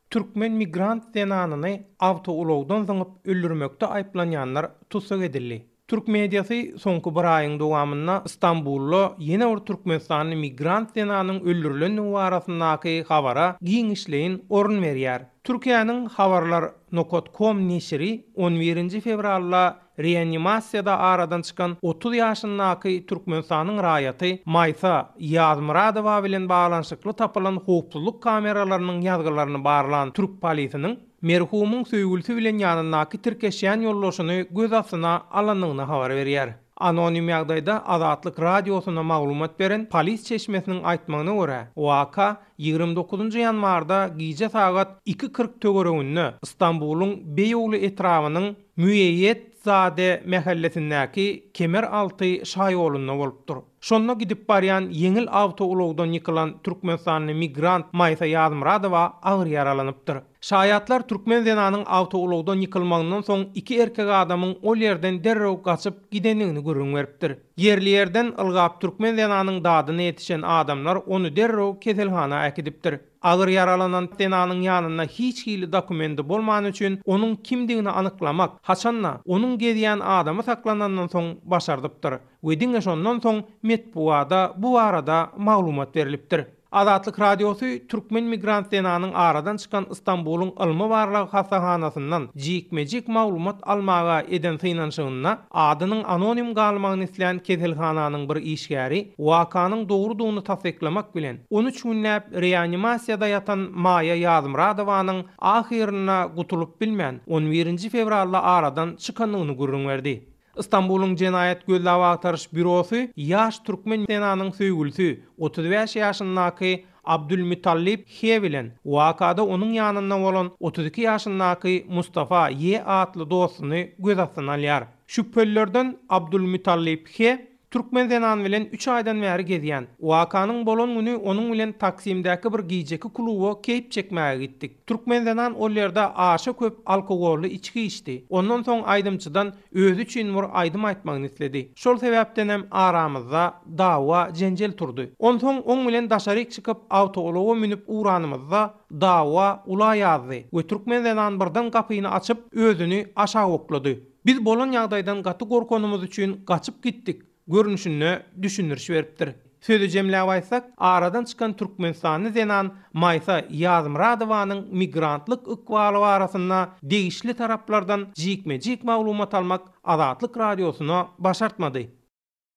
Türkmen migrant zenanyny awtoulawdan soňup öldürmekde aýplanýanlar tutsak edildi. Türk mediasy soňky bir aýyň dowamynda Istanbulda ýene bir Türkmenistanyň migrant zenanynyň öldürilen barasyndaky habara giňişleýin orun berýär. Türkiýanyň habarlar.com neşri 11 fevralda reanimasiýada aradan çykan 30 ýaşyndaky Türkmenistanyň raýaty Maýsa Ýazmyradowa bilen baglanyşykly tapylan howpsuzlyk kameralarynyň ýazgylaryny barlan Türk polisiniň merhumyň söýgülsi bilen ýanyndaky tirkeşýän ýollaşyny göz astyna alanyny habar berýär. Anonim ýagdaýda Azatlyk radiosuna maglumat beren polis çeşmesiniň aýtmagyna görä, waka 29 ýanwarda giýje sagat 2:40 tögereginde Istanbulyň Beýogly etrawynyň Müeyyet Zade mahallesindäki Kemeralty şaýolunda bolupdyr. Şonda gidip barýan yeňil awtoulawdan ýykylan Türkmenistanyň migrant Maýsa Ýazmyradowa agyr yaralanypdyr. Şaýatlar Türkmen zenanynyň awtoulawdan ýykylmagynyň soň iki erkek adamyň ol ýerden derrew gaçyp gidenligini görüň beripdir. Yerli ýerden ylgap Türkmen zenanynyň dadyna ýetişen adamlar onu derrew keselhana äkidipdir. Agyr yaralanan zenanynyň ýanynda hiç hili dokumenti bolman üçin onuň kimdigini anyklamak, haçanla onuň gezýän adamy saklanandan soň başardypdyr. Wedinge şondan soň metbuada bu arada maglumat berilipdir. Azatlyk radiosu Türkmen migrant zenanynyň aradan çykan Istanbulyň Ilmy Barlygy hastahanasyndan jikmejik maglumat almaga eden synanşygyna adynyň anonim galmagyny isleýän keselhananyň bir işgäri wakanyň dogrudygyny tasdiklamak bilen 13 günläp reanimasiýada ýatan Maýa Ýazmyradowanyň ahyrına gutulup bilmän 11 fevralda aradan çykanlygyny görüň berdi. Istanbulyň Jenaýat Gözläp agtaryş bürosy ýaş türkmen zenanynyň söýgülsi 35 ýaşyndaky Abdulmutallip H bilen wakada onuň ýanynda bolan 32 ýaşyndaky Mustafa Y atly dostuny göz astyna alýar. Şüphelilerden Abdulmutallip H Türkmen zenany bilen 3 aýdan bäri gezýän. Wakanyň bolan güni onuň bilen Taksimdäki bir giýjeki kluba keyip çekmäge gitdik. Türkmen zenan ol ýerde aşa köp alkogolly içki içdi. Ondan soň aýdymçydan özü üçin bir aýdym aýtmagyny isledi. Şol sebäpden hem aramyzda dawa jenjel turdy. Ondan soň oň bilen daşaryk çykyp awtoulawa minip uranymyzda dawa ulaýazdy we Türkmen zenan birden gapyny açyp özüni aşağı oklady. Biz bolan ýagdaýdan gaty gorkanymyz üçin gaçyp gitdik. Görünüşünü düşünürş beripdir. Sözü jemläp aýtsak, aradan çykan Türkmenistanyň zenan Maýsa Ýazmyradowanyň migrantlyk ykbaly barasynda degişli taraplardan jikmejik maglumat almak Azatlyk radiosuna başartmady.